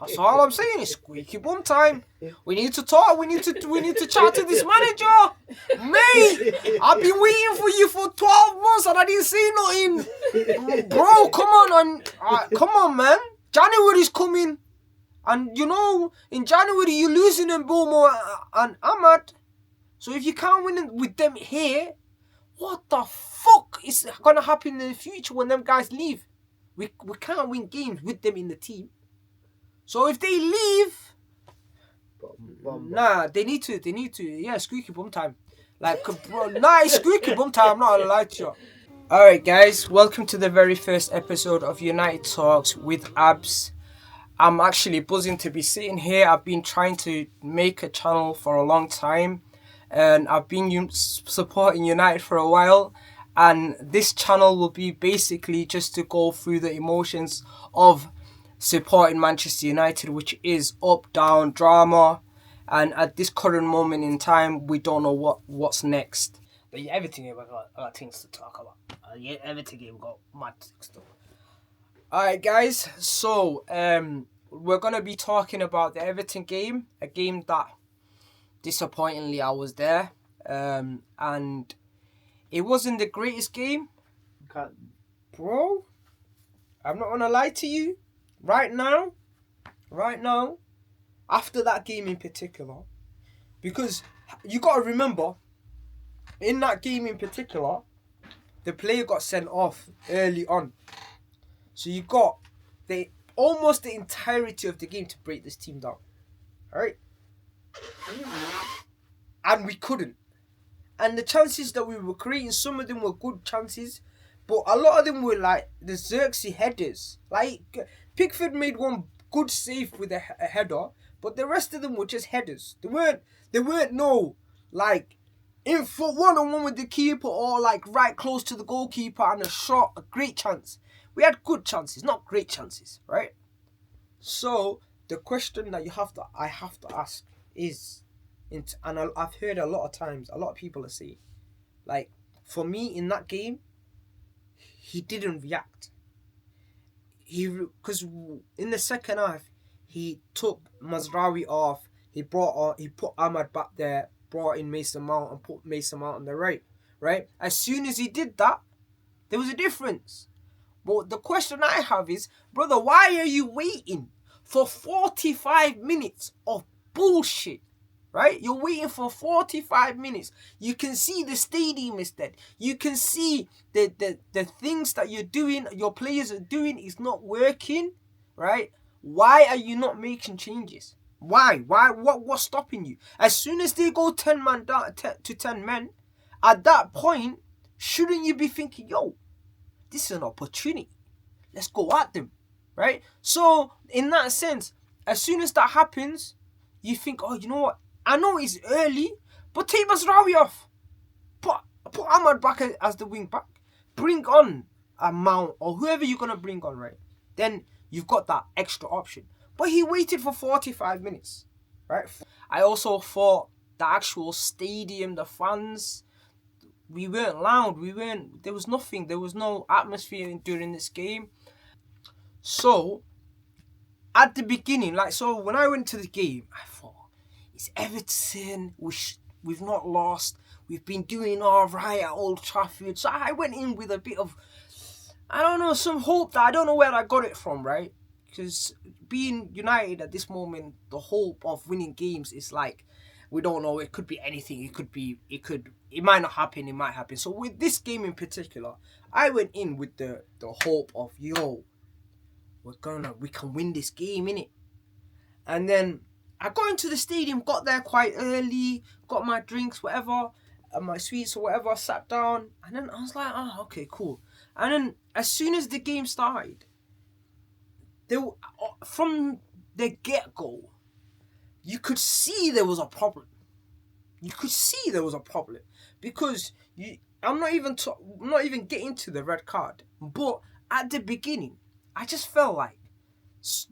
That's all I'm saying. It's squeaky bum time. We need to talk. We need to chat to this manager. Mate, I've been waiting for you for 12 months and I didn't see nothing. Bro, come on, man. January's coming. And you know, in January you're losing in Bomo and Ahmad. So if you can't win with them here, what the fuck is gonna happen in the future when them guys leave? We can't win games with them in the team. So if they leave, they need to. Yeah, squeaky bum time. Like, bro, it's squeaky bum time. I'm not gonna lie to you. All right, guys, welcome to the very first episode of United Talks with Abs. I'm actually buzzing to be sitting here. I've been trying to make a channel for a long time, and I've been supporting United for a while. And this channel will be basically just to go through the emotions of supporting Manchester United, which is up, down, drama. And at this current moment in time, we don't know what's next. But yeah, Everton game, I got things to talk about. Everton game got mad things to talk about. Alright, guys, so we're going to be talking about the Everton game, a game that, disappointingly, I was there, and it wasn't the greatest game. Bro, I'm not going to lie to you, right now, after that game in particular, because you got to remember, in that game in particular, the player got sent off early on. So you got almost the entirety of the game to break this team down. Alright? And we couldn't. And the chances that we were creating, some of them were good chances, but a lot of them were like the Xerxes headers. Like, Pickford made one good save with a header, but the rest of them were just headers. They weren't no, like, in for one-on-one with the keeper or like right close to the goalkeeper and a great chance. We had good chances, not great chances, right? So the question that I have to ask is, and I've heard a lot of times, a lot of people are saying, like, for me in that game, he didn't react. Because in the second half, he took Mazraoui off. He put Ahmad back there, brought in Mason Mount and put Mason Mount on the right. As soon as he did that, there was a difference. But the question I have is, brother, why are you waiting for 45 minutes of bullshit? Right? You're waiting for 45 minutes. You can see the stadium is dead. You can see the things that you're doing, your players are doing is not working. Right? Why are you not making changes? Why? What's stopping you? As soon as they go 10 men down to 10 men, at that point, shouldn't you be thinking, yo, this is an opportunity. Let's go at them, right? So, in that sense, as soon as that happens, you think, oh, you know what? I know it's early, but take Mazraoui off. Put Ahmad back as the wing back. Bring on a Mount or whoever you're going to bring on, right? Then you've got that extra option. But he waited for 45 minutes, right? I also thought the actual stadium, the fans, we weren't loud. There was nothing. There was no atmosphere during this game. So, at the beginning, when I went to the game, I thought, it's Everton. We've not lost. We've been doing all right at Old Trafford. So I went in with a bit of, I don't know, some hope that I don't know where I got it from, right? Because being United at this moment, the hope of winning games is like, we don't know. It could be anything. It might not happen. It might happen. So with this game in particular, I went in with the hope of, yo, we can win this game, innit? And then I got into the stadium, got there quite early, got my drinks, whatever, and my sweets or whatever, sat down, and then I was like, okay, cool. And then as soon as the game started, from the get-go, you could see there was a problem. Because I'm not even getting to the red card. But at the beginning, I just felt like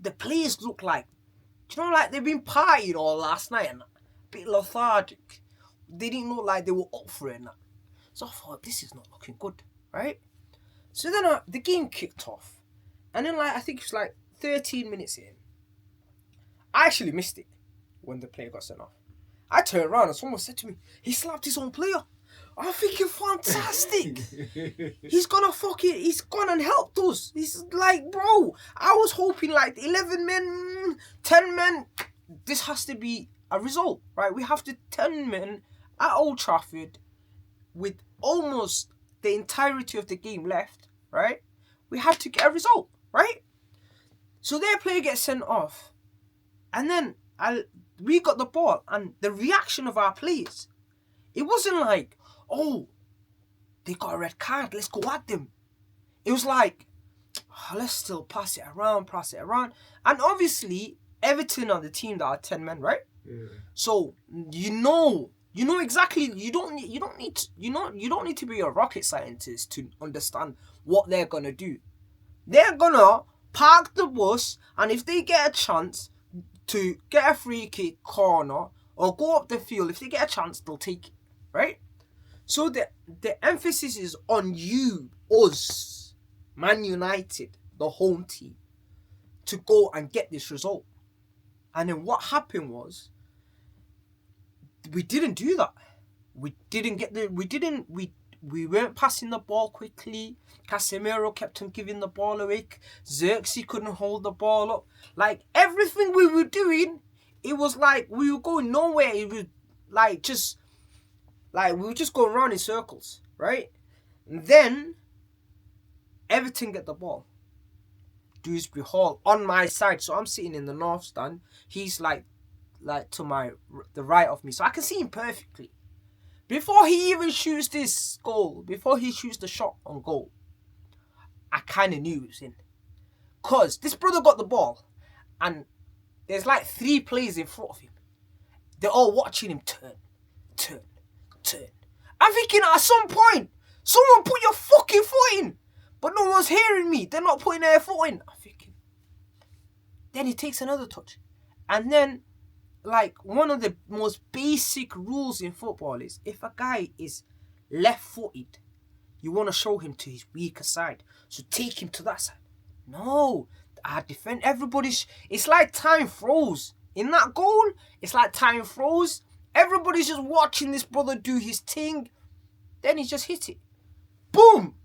the players looked like, like they've been partying all last night and a bit lethargic. They didn't look like they were up for it. So I thought, this is not looking good, right? So then the game kicked off. And then I think it was 13 minutes in. I actually missed it when the player got sent off. I turned around and someone said to me, he slapped his own player. I'm thinking, fantastic. He's gonna and helped us. He's like, bro, I was hoping like 11 men, 10 men. This has to be a result, right? We have to 10 men at Old Trafford with almost the entirety of the game left, right? We have to get a result, right? So their player gets sent off. And then we got the ball, and the reaction of our players, it wasn't like, oh, they got a red card, let's go at them. It was like, oh, let's still pass it around. And obviously, Everton are the team that are 10 men, right? Yeah. So you know exactly. You don't need to be a rocket scientist to understand what they're gonna do. They're gonna park the bus, and if they get a chance to get a free kick corner or go up the field, if they get a chance, they'll take it, right? So the emphasis is on you, us, Man United, the home team, to go and get this result. And then what happened was, we didn't do that. We weren't passing the ball quickly. Casemiro kept on giving the ball away. Xerxes couldn't hold the ball up. Like, everything we were doing, it was like we were going nowhere. It was like we were just going around in circles, right? And then Everton get the ball. Dewsbury Hall on my side, so I'm sitting in the north stand. He's like to the right of me, so I can see him perfectly. Before he even shoots this goal, before he shoots the shot on goal, I kind of knew it was in. Because this brother got the ball, and there's like 3 players in front of him. They're all watching him turn. I'm thinking, at some point, someone put your fucking foot in. But no one's hearing me. They're not putting their foot in. I'm thinking. Then he takes another touch. And then, like, one of the most basic rules in football is, if a guy is left-footed, you want to show him to his weaker side. So take him to that side. No. I defend everybody's... It's like time froze. In that goal, it's like time froze. Everybody's just watching this brother do his thing. Then he just hit it. Boom!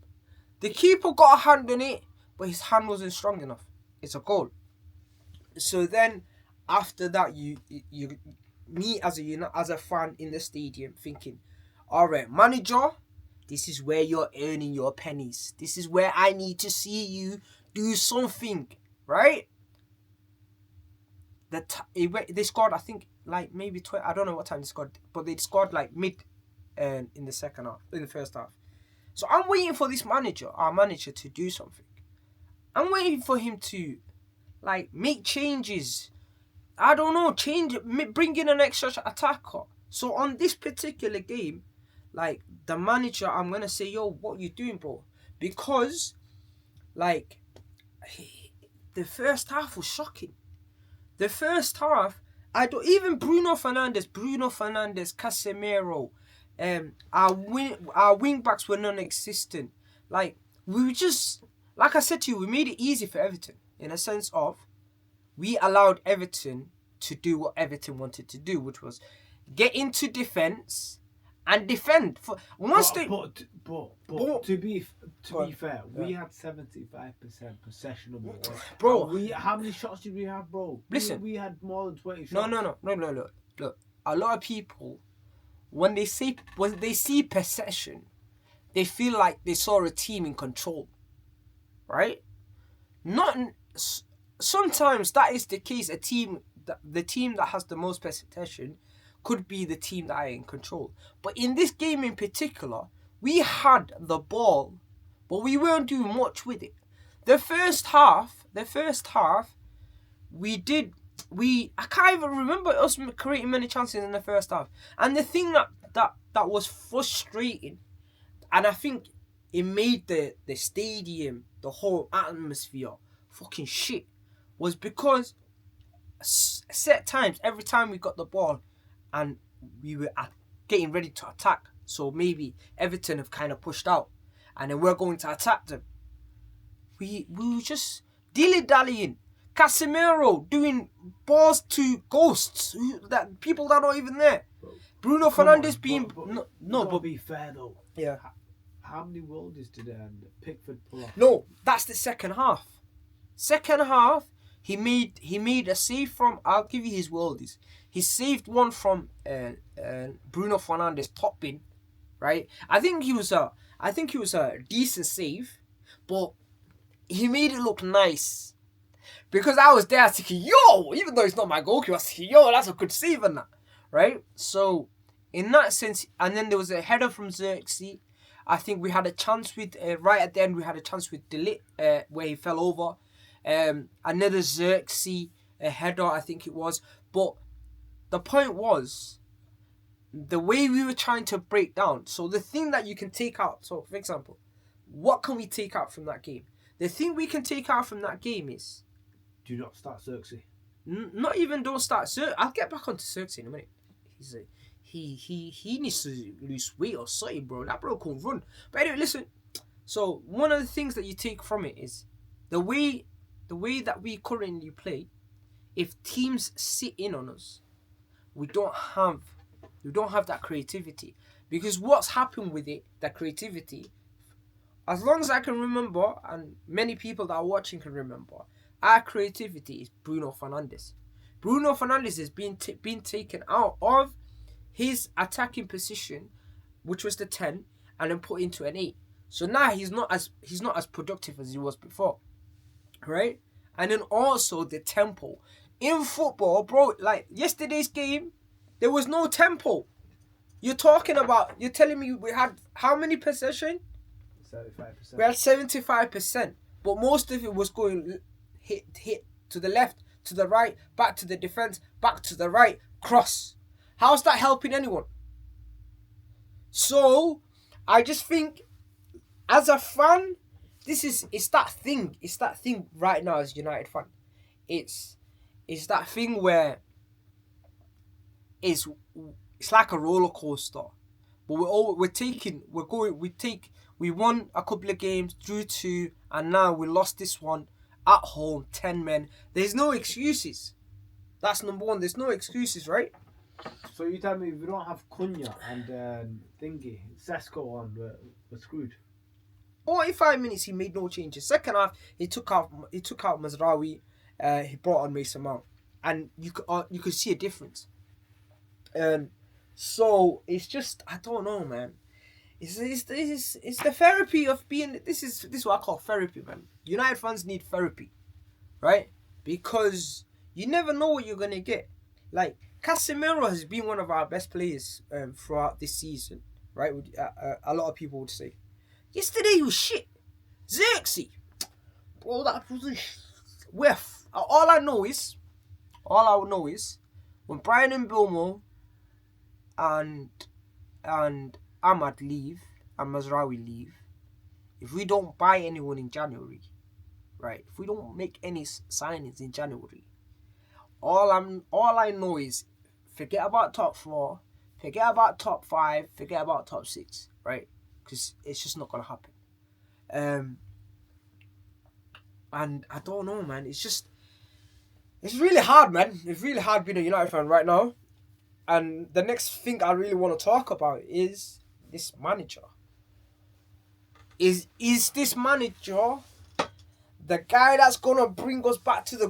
The keeper got a hand on it, but his hand wasn't strong enough. It's a goal. So then, after that, me as a fan in the stadium thinking, all right, manager, this is where you're earning your pennies. This is where I need to see you do something, right? They scored, I think, like maybe 20. I don't know what time they scored, but they scored like mid in the first half. So I'm waiting for our manager, to do something. I'm waiting for him to, like, make changes. I don't know, bring in an extra attacker. So on this particular game, like, the manager, I'm going to say, yo, what you doing, bro? Because, like, the first half was shocking. The first half, even Bruno Fernandes, Casemiro, our wing backs were non-existent. Like, we were just, like I said to you, we made it easy for Everton in a sense of we allowed Everton to do what Everton wanted to do, which was get into defence and defend. To be fair, we had 75% possession of the ball. Bro, how many shots did we have, bro? Listen, we had more than 20 shots. No. Look, a lot of people, when they see possession, they feel like they saw a team in control, right? Sometimes that is the case. The team that has the most possession could be the team that are in control. But in this game in particular, we had the ball, but we weren't doing much with it. The first half, I can't even remember us creating many chances in the first half. And the thing that was frustrating, and I think it made the stadium, the whole atmosphere fucking shit, was because set times, every time we got the ball and we were getting ready to attack, so maybe Everton have kind of pushed out and then we're going to attack them, we were just dilly-dallying, Casemiro doing balls to ghosts, that people that are not even there. Bruno Fernandes being but be fair though. Yeah. How many worldies did Pickford pull off? No, that's the second half. Second half, he made a save from. I'll give you his worldies. He saved one from Bruno Fernandes top bin, right? I think he was a decent save, but he made it look nice. Because I was there thinking, yo, even though it's not my goalkeeper, I was thinking, yo, that's a good save and that, right? So, in that sense, and then there was a header from Xerxes. I think we had a chance with, right at the end, we had a chance with Delit, where he fell over. Another Xerxes header, I think it was. But the point was, the way we were trying to break down, so the thing that you can take out, so for example, what can we take out from that game? The thing we can take out from that game is, do not start Xerxes. Not even don't start Xerxes. I'll get back onto Xerxes in a minute. He needs to lose weight or something, bro. That bro can't run. But anyway, listen. So one of the things that you take from it is the way that we currently play. If teams sit in on us, we don't have that creativity. Because what's happened with it, that creativity, as long as I can remember, and many people that are watching can remember, our creativity is Bruno Fernandes. Bruno Fernandes has been taken out of his attacking position, which was the 10, and then put into an 8. So now he's not as productive as he was before, right? And then also the tempo in football, bro. Like yesterday's game, there was no tempo. You're telling me we had how many possession? 75%. We had 75%, but most of it was going hit to the left, to the right, back to the defense, back to the right, cross. How's that helping anyone? So, I just think, as a fan, it's that thing right now as a United fan. It's that thing where it's like a roller coaster, but we won a couple of games, drew 2, and now we lost this one at home, 10 men. There's no excuses. That's number one. There's no excuses, right? So you tell me if we don't have Cunha and Sesko on, we're screwed. 45 minutes he made no changes. Second half he took out Mazraoui, he brought on Mason Mount, and you could see a difference. So it's just, I don't know, man. It's the therapy of being. This is what I call therapy, man. United fans need therapy, right? Because you never know what you're gonna get. Like Casemiro has been one of our best players throughout this season, right? A lot of people would say. Yesterday he was shit. Xerxes, bro, that was whiff. All I know is when Brian and Bilmo and Ahmad leave and Mazraoui leave, if we don't buy anyone in January, right? If we don't make any signings in January, all I know is forget about top 4, forget about top 5, forget about top 6, right? Because it's just not gonna happen. And I don't know, man. It's really hard, man. It's really hard being a United fan right now. And the next thing I really want to talk about is this manager. Is this manager the guy that's gonna bring us back to the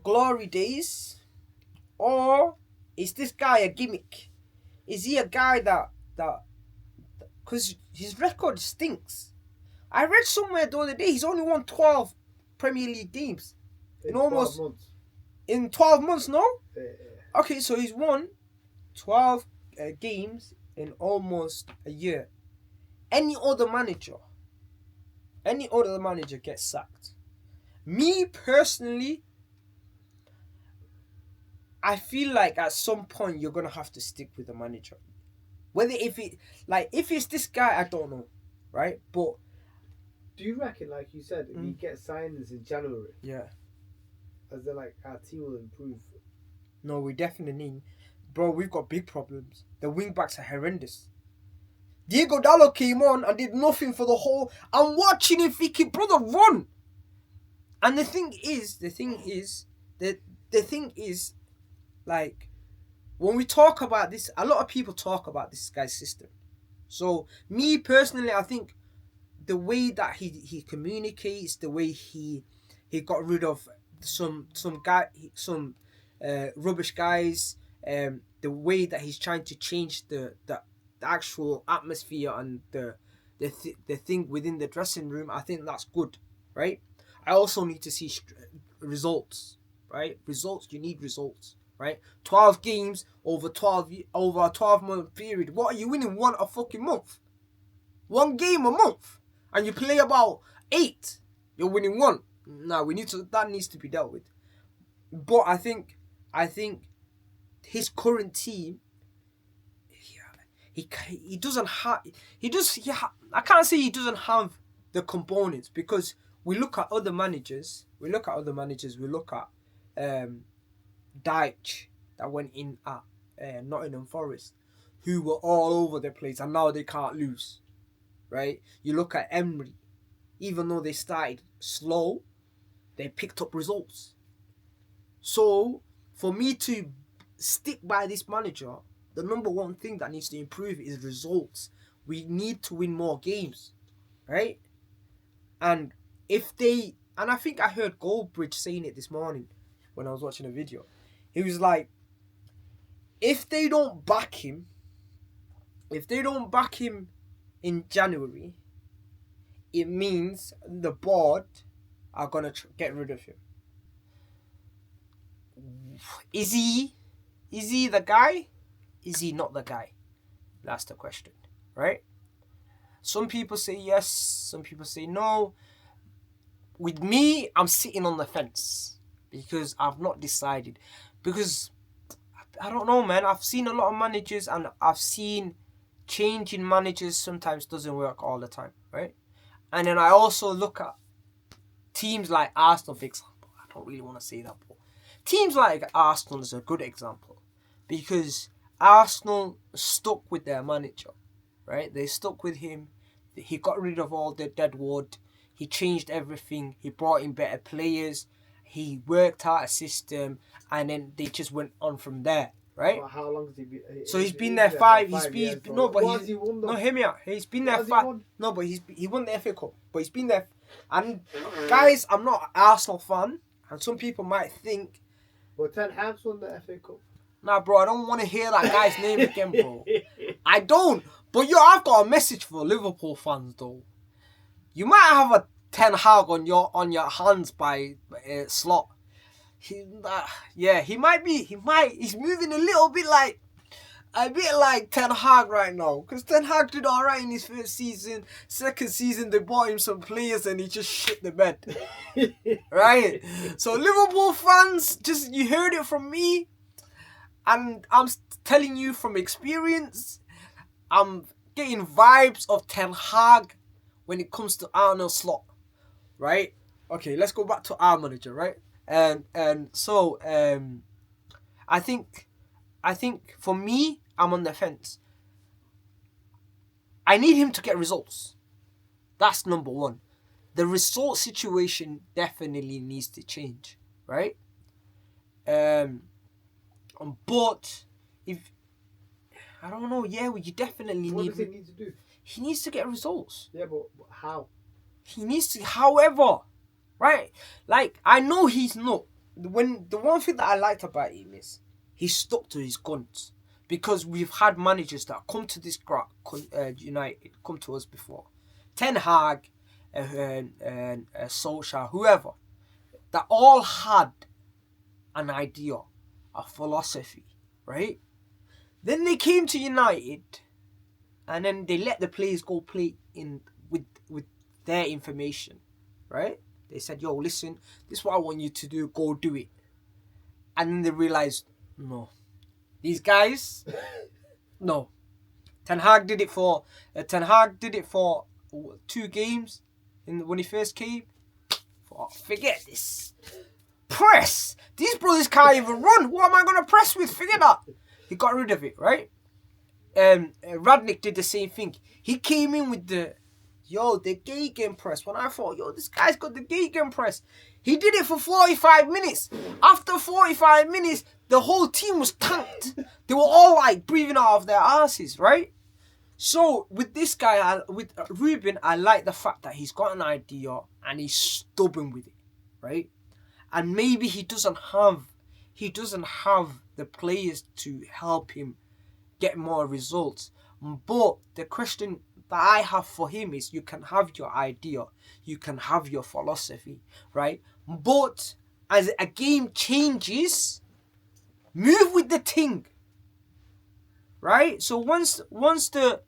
glory days, or is this guy a gimmick? Is he a guy that because his record stinks? I read somewhere the other day he's only won 12 Premier League games in 12 months. In 12 months, no? Yeah. Okay, so he's won 12 games in almost a year. Any other manager gets sacked. Me personally, I feel like at some point you're gonna have to stick with the manager. Whether if it's this guy, I don't know, right? But do you reckon, like you said, if he gets signings in January, yeah, as in like our team will improve? No, we definitely need. Bro, we've got big problems. The wing backs are horrendous. Diego Dallo came on and did nothing for the whole. I'm watching him thinking, brother, run. And the thing is, like, when we talk about this, a lot of people talk about this guy's system. So me personally, I think the way that he communicates, the way he got rid of some rubbish guys, the way that he's trying to change the actual atmosphere and the thing within the dressing room, I think that's good, right? I also need to see results, right? Results, you need results, right? 12 games over a 12-month period. What are you winning? One a fucking month. One game a month. And you play about 8. You're winning 1. Now that needs to be dealt with. But I think his current team, he doesn't have I can't say he doesn't have the components, because we look at other managers. We look at Dyche that went in at Nottingham Forest, who were all over the place, and now they can't lose, right? You look at Emery, even though they started slow, they picked up results. So for me to stick by this manager, the number one thing that needs to improve is results. We need to win more games, right? And I think I heard Goldbridge saying it this morning when I was watching a video. He was like, if they don't back him in January, it means the board are gonna get rid of him. Is he the guy? Is he not the guy? That's the question, right? Some people say yes, some people say no. With me, I'm sitting on the fence because I've not decided. Because I don't know, man. I've seen a lot of managers, and I've seen changing managers sometimes doesn't work all the time, right? And then I also look at teams like Arsenal, for example. I don't really want to say that, but teams like Arsenal is a good example, because Arsenal stuck with their manager, right? They stuck with him. He got rid of all the dead wood. He changed everything. He brought in better players. He worked out a system, and then they just went on from there, right? Well, how long has he been? So he's been there 5 years. No, hear me out. He's been there 5. No, but he won the FA Cup. But he's been there. And guys, I'm not an Arsenal fan, and some people might think. But Ten Hag's won the FA Cup. Nah, bro, I don't want to hear that guy's name again, bro. I don't. But I've got a message for Liverpool fans, though. You might have a Ten Hag on your hands by Slot. He might be. He's moving a little bit like Ten Hag right now. Because Ten Hag did alright in his first season. Second season, they bought him some players and he just shit the bed. Right? So Liverpool fans, you heard it from me. And I'm telling you from experience, I'm getting vibes of Ten Hag when it comes to Arne Slot. Right? Okay, let's go back to our manager, right? So I think for me, I'm on the fence. I need him to get results. That's number one. The result situation definitely needs to change, right? But if I don't know, you definitely What does he need to do? He needs to get results. Yeah, but how? He needs to, however, right? Like, I know he's not. The one thing that I liked about him is he stuck to his guns, because we've had managers that come to this United, come to us before, Ten Hag, and Solskjaer, whoever, that all had an idea, a philosophy, right? Then they came to United, and then they let the players go play in with their information, right? They said, yo, listen, this is what I want you to do, go do it. And then they realized, no, these guys, no. Ten Hag did it for 2 games when he first came. Forget this. Press! These brothers can't even run. What am I going to press with? Forget that. He got rid of it, right? Radnick did the same thing. He came in with the gegenpress. When I thought, this guy's got the gegenpress. He did it for 45 minutes. After 45 minutes, the whole team was tanked. They were all like breathing out of their asses, right? So with this guy, with Ruben, I like the fact that he's got an idea and he's stubborn with it, right? And maybe he doesn't have the players to help him get more results. But the question that I have for him is, you can have your idea, you can have your philosophy, right? But as a game changes, move with the thing, right? So once the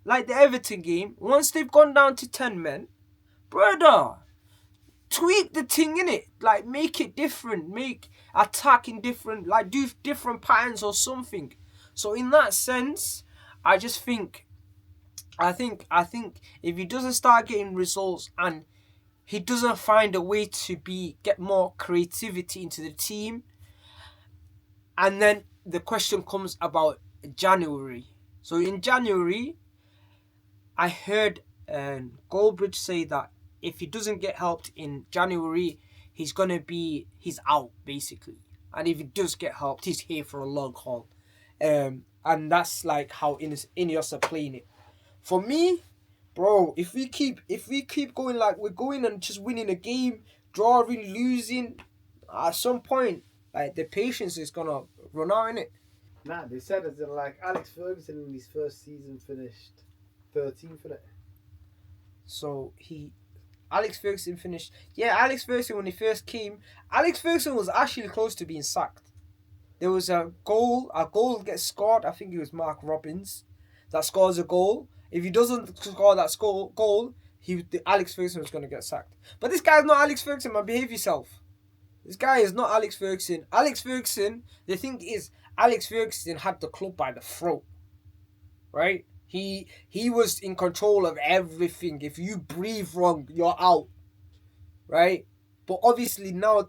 like the Everton game, once they've gone down to 10 men, brother, tweak the thing in it, like make it different, make attacking different, like do different patterns or something. So in that sense, I think if he doesn't start getting results and he doesn't find a way to get more creativity into the team, and then the question comes about January. So in January, I heard Goldbridge say that if he doesn't get helped in January, he's out basically. And if he does get helped, he's here for a long haul. And that's like how Ineos are playing it. For me, bro, if we keep going like we're going and just winning a game, drawing, losing, at some point, like the patience is gonna run out, innit? Nah, they said as in like Alex Ferguson in his first season finished 13th in it. So Alex Ferguson finished. Yeah, Alex Ferguson, when he first came, Alex Ferguson was actually close to being sacked. There was a goal gets scored. I think it was Mark Robbins that scores a goal. If he doesn't score that goal, Alex Ferguson was going to get sacked. But this guy's not Alex Ferguson, man. Behave yourself. This guy is not Alex Ferguson. Alex Ferguson, the thing is, Alex Ferguson had the club by the throat. Right? He was in control of everything. If you breathe wrong, you're out. Right? But obviously now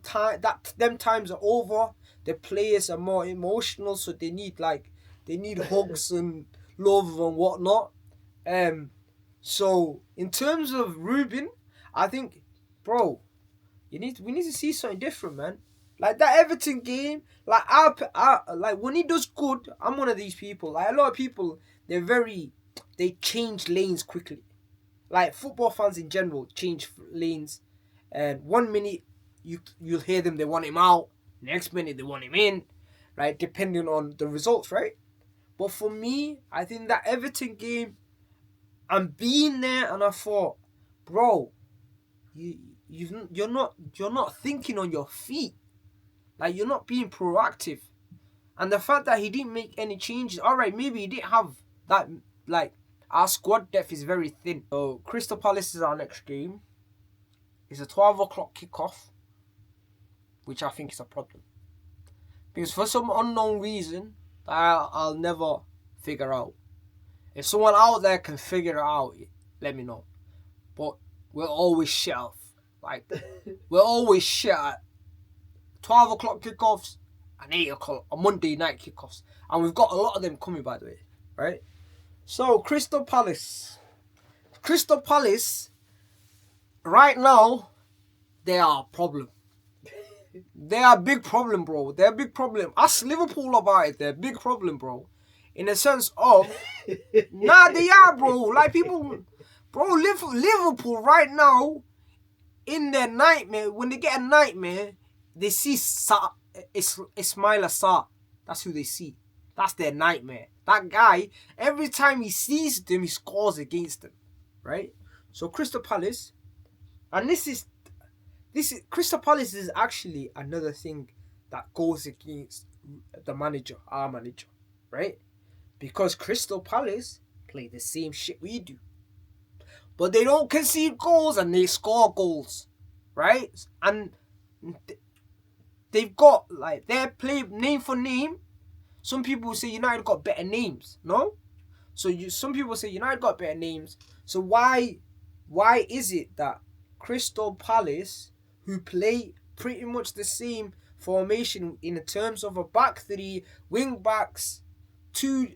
them times are over. The players are more emotional, so they need hugs and love and whatnot. So in terms of Ruben, I think, bro, we need to see something different, man. Like that Everton game, like like when he does good, I'm one of these people. Like a lot of people, they change lanes quickly. Like football fans in general change lanes, and 1 minute you'll hear them, they want him out. Next minute they want him in, right? Depending on the results, right? But for me, I think that Everton game, I'm being there and I thought, bro, you're not thinking on your feet. Like you're not being proactive. And the fact that he didn't make any changes, alright, maybe he didn't have that, like, our squad depth is very thin. So Crystal Palace is our next game. It's a 12 o'clock kickoff, which I think is a problem. Because for some unknown reason, I'll never figure out. If someone out there can figure it out, let me know. But we're always shit at, we're always shit at 12 o'clock kickoffs and 8 o'clock on Monday night kickoffs. And we've got a lot of them coming, by the way, right? So, Crystal Palace, right now, they are a problem. They are a big problem, bro. They're a big problem. Ask Liverpool about it. They're a big problem, bro. In the sense of, nah, they are, bro. Like people, bro, Liverpool right now, in their nightmare, when they get a nightmare, they see Ismaila Sarr. That's who they see. That's their nightmare. That guy, every time he sees them, he scores against them, right? So Crystal Palace, and this is Crystal Palace is actually another thing that goes against the manager, our manager, right? Because Crystal Palace play the same shit we do. But they don't concede goals and they score goals, right? And they've got, like, their play name for name. Some people say United got better names, no? So some people say United got better names. So why is it that Crystal Palace, who play pretty much the same formation in terms of a back three, wing backs, two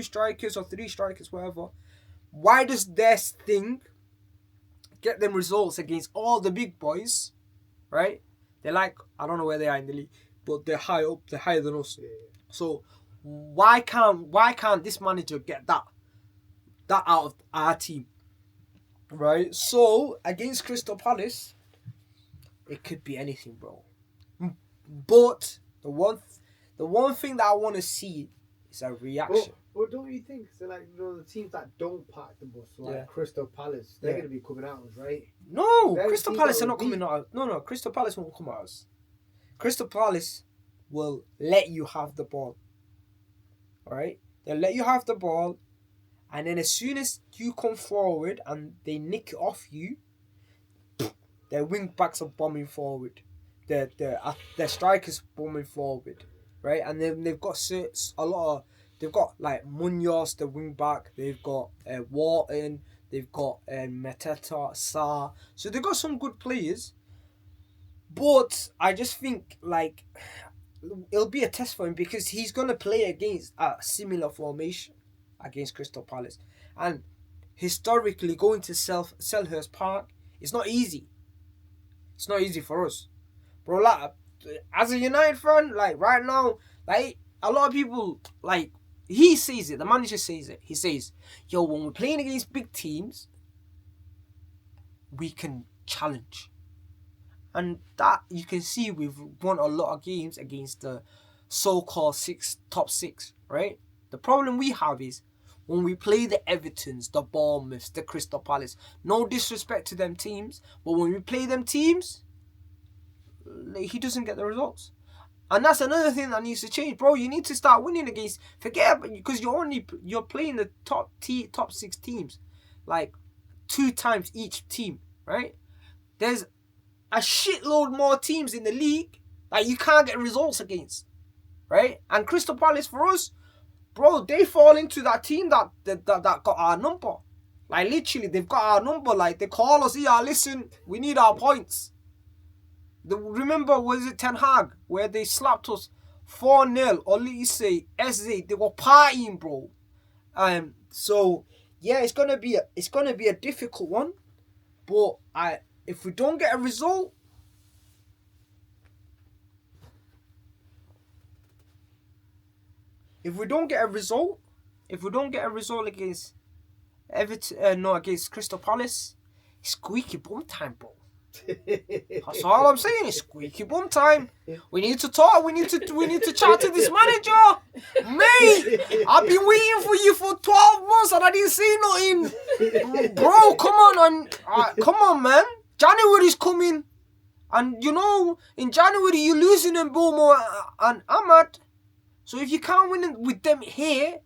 strikers or three strikers, whatever, why does their thing get them results against all the big boys, right? They're like, I don't know where they are in the league, but they're high up. They're higher than us. So why can't this manager get that out of our team, right? So against Crystal Palace, it could be anything, bro. But the one thing that I want to see is a reaction. But don't you think so? Like, you know, the teams that don't pack the bus, like Yeah. Crystal Palace, they're going to be coming out, right? No, They're Crystal the teams Palace that are not will coming out. No, Crystal Palace won't come at us. Crystal Palace will let you have the ball. Alright? They'll let you have the ball, and then as soon as you come forward and they nick it off you, their wing backs are bombing forward. Their strikers bombing forward. Right? And then they've got a lot of... They've got like Munoz, the wing back. They've got Wharton. They've got Mateta, Sarr. So they've got some good players. But I just think like it'll be a test for him because he's going to play against a similar formation against Crystal Palace. And historically, going to Selhurst Park, it's not easy. It's not easy for us. Bro, like, as a United fan, like right now, like a lot of people, like, he says it, the manager says it. He says, yo, when we're playing against big teams, we can challenge. And that you can see we've won a lot of games against the so-called top six, right? The problem we have is when we play the Evertons, the Bournemouths, the Crystal Palace, no disrespect to them teams, but when we play them teams, he doesn't get the results. And that's another thing that needs to change, bro. You need to start winning against. Forget about, because you're playing the top six teams, like 2 times each team, right? There's a shitload more teams in the league that you can't get results against, right? And Crystal Palace for us, bro, they fall into that team that got our number. Like literally, they've got our number. Like they call us, yeah, listen, we need our points. Remember, was it Ten Hag where they slapped us 4-0? Olise, SZ, they were partying, bro. So yeah, it's gonna be a difficult one. But if we don't get a result, against Everton, against Crystal Palace, it's squeaky bum time, bro. That's all I'm saying. It's squeaky bum time. We need to talk. We need to chat to this manager, mate. I've been waiting for you for 12 months and I didn't say nothing, bro. Come on, man. January's coming, and you know in January you're losing in Bournemouth and Ahmad. So if you can't win with them here,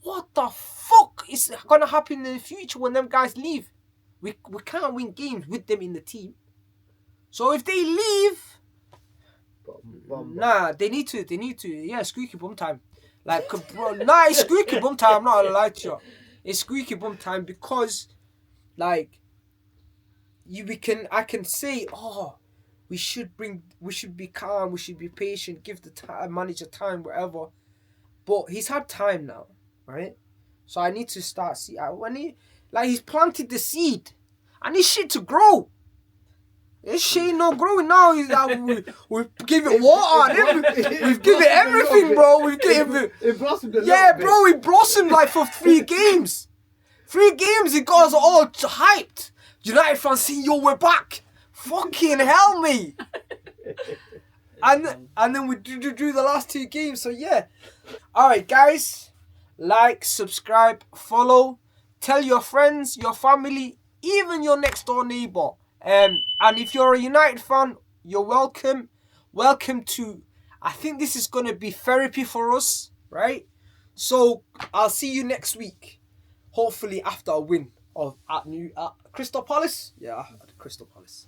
what the fuck is gonna happen in the future when them guys leave? We can't win games with them in the team. So if they leave, they need to, yeah, squeaky bum time. Like, bro, it's squeaky bum time, I'm not gonna lie to you. It's squeaky bum time because, like, I can say, we should be calm, we should be patient, give the manager time, whatever. But he's had time now, right? So I need to start he's planted the seed. I need shit to grow. This shit ain't not growing now. We give it water. We've given it everything, bro. We've given it. It blossomed bro. It blossomed like for 3 games. 3 games, it got us all hyped. United fans see, yo, we're back. Fucking hell, mate. And then we drew the last 2 games. So yeah. All right, guys. Like, subscribe, follow. Tell your friends, your family, even your next door neighbour. And if you're a United fan, you're welcome. Welcome to, I think this is going to be therapy for us, right? So I'll see you next week. Hopefully after a win at Crystal Palace. Yeah, at Crystal Palace.